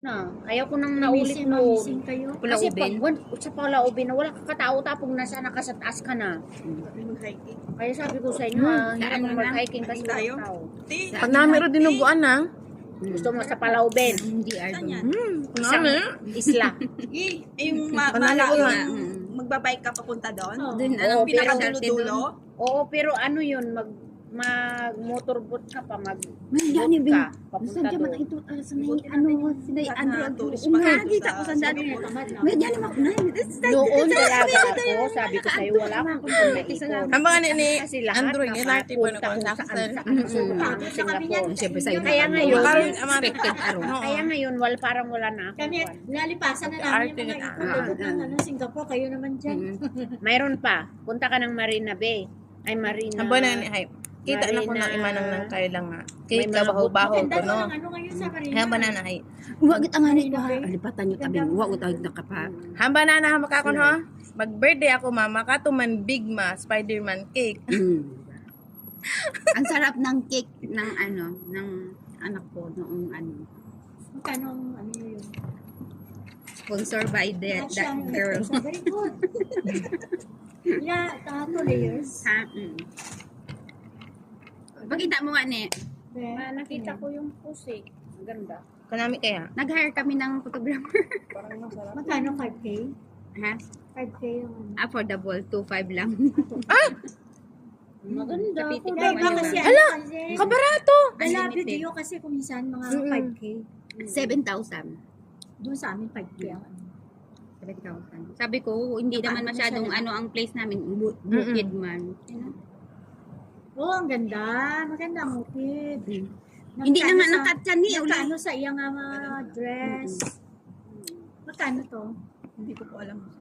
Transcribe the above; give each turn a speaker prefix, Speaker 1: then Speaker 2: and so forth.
Speaker 1: Na, ayaw ko nang naulit mo.
Speaker 2: Missing kayo.
Speaker 1: Kasi pag
Speaker 3: Pulaubin.
Speaker 1: sa Palaubin na wala kakatao tapong nasa nakasa taas ka na.
Speaker 2: Mag-hiking.
Speaker 1: Kaya sabi ko sa inyo, hirap
Speaker 3: ano
Speaker 1: mo
Speaker 3: na?
Speaker 1: mag-hiking kasi
Speaker 2: Tayo?
Speaker 1: walang tao.
Speaker 4: Pag namin ro dinuguan na.
Speaker 1: Gusto mo sa Palaubin,
Speaker 3: Hindi
Speaker 2: Saan yan?
Speaker 1: isang
Speaker 4: Nami.
Speaker 1: isla.
Speaker 2: Yung
Speaker 4: Panalo ko nga.
Speaker 2: magbabike ka papunta doon?
Speaker 3: Doon,
Speaker 1: Oo,
Speaker 3: ano,
Speaker 2: Pinakadulo-dulo?
Speaker 1: Oo, pero ano yun, mag-motorboat ka pa,
Speaker 3: Yan,
Speaker 1: ka,
Speaker 3: Gusto
Speaker 1: papunta
Speaker 3: dyan man
Speaker 1: doon.
Speaker 3: ito, sinay Andrew.
Speaker 2: Tourist
Speaker 3: Nakakita ko sa dati.
Speaker 2: Singapore.
Speaker 3: May dyan naman na.
Speaker 1: Noon talaga ako, sabi ko sa'yo, wala akong pagkaikot.
Speaker 4: Ang mga ni
Speaker 1: Kasi lahat
Speaker 4: Andrew, yung LRT po na
Speaker 1: nakapunta
Speaker 4: kung
Speaker 1: kung
Speaker 4: saksan.
Speaker 1: saan Singapore.
Speaker 3: Siyempre sa'yo.
Speaker 1: Kaya ngayon,
Speaker 3: Expected araw.
Speaker 1: Kaya ngayon, parang wala na ako.
Speaker 2: Kami, nalipasan na namin yung mga ikot ng Singapore. Kayo naman dyan.
Speaker 1: Mayroon pa, punta ka ng Marina Bay. Ay, Marina.
Speaker 4: Ang buwan na ni Hype. Kita na ko ng imanang ng kailang nga.
Speaker 1: May
Speaker 4: Kita
Speaker 1: mga
Speaker 4: baho-baho ko, no?
Speaker 2: Ano ngayon sa Marina?
Speaker 4: Hamba na na, Hype.
Speaker 3: Huwag ang hanit ba? Alipatan niyo tabi. Huwag tayo nakapa.
Speaker 4: Hamba na na, makakon ho? Mag-birthday ako, mama. Katuman Big Ma, Spider-Man cake.
Speaker 3: Ang sarap ng cake ng ng anak ko noong
Speaker 2: Magkano ang ano yun?
Speaker 3: sponsor by that girl.
Speaker 2: Very good. Yeah, 2 layers.
Speaker 3: Ha? Pakita mo nga ni.
Speaker 1: Nakita ko yung pusi. Ang ganda.
Speaker 4: Kanami kaya?
Speaker 3: Nag-hire kami ng photographer.
Speaker 2: Magkano 5K?
Speaker 3: Ha?
Speaker 2: 5K yung ano.
Speaker 3: Affordable, 2.5 lang.
Speaker 1: Maganda.
Speaker 3: Kapitik
Speaker 2: Kaya
Speaker 3: naman
Speaker 2: ba
Speaker 3: yun.
Speaker 2: kasi kasi
Speaker 4: Kabarato!
Speaker 2: ala
Speaker 3: Unlimited.
Speaker 2: video kasi kung minsan mga 5K.
Speaker 3: 7,000.
Speaker 2: Doon sa amin 5K ang ano.
Speaker 3: 7,000. Sabi ko, hindi naman
Speaker 2: Paano
Speaker 3: masyadong
Speaker 2: siya?
Speaker 3: ang place namin, bukid man.
Speaker 2: Oh, ang ganda. Maganda ang bukid.
Speaker 3: Hindi na nga nakatyan ni
Speaker 2: Magkano sa iyang dress? Magkano to?
Speaker 4: Hindi ko po alam.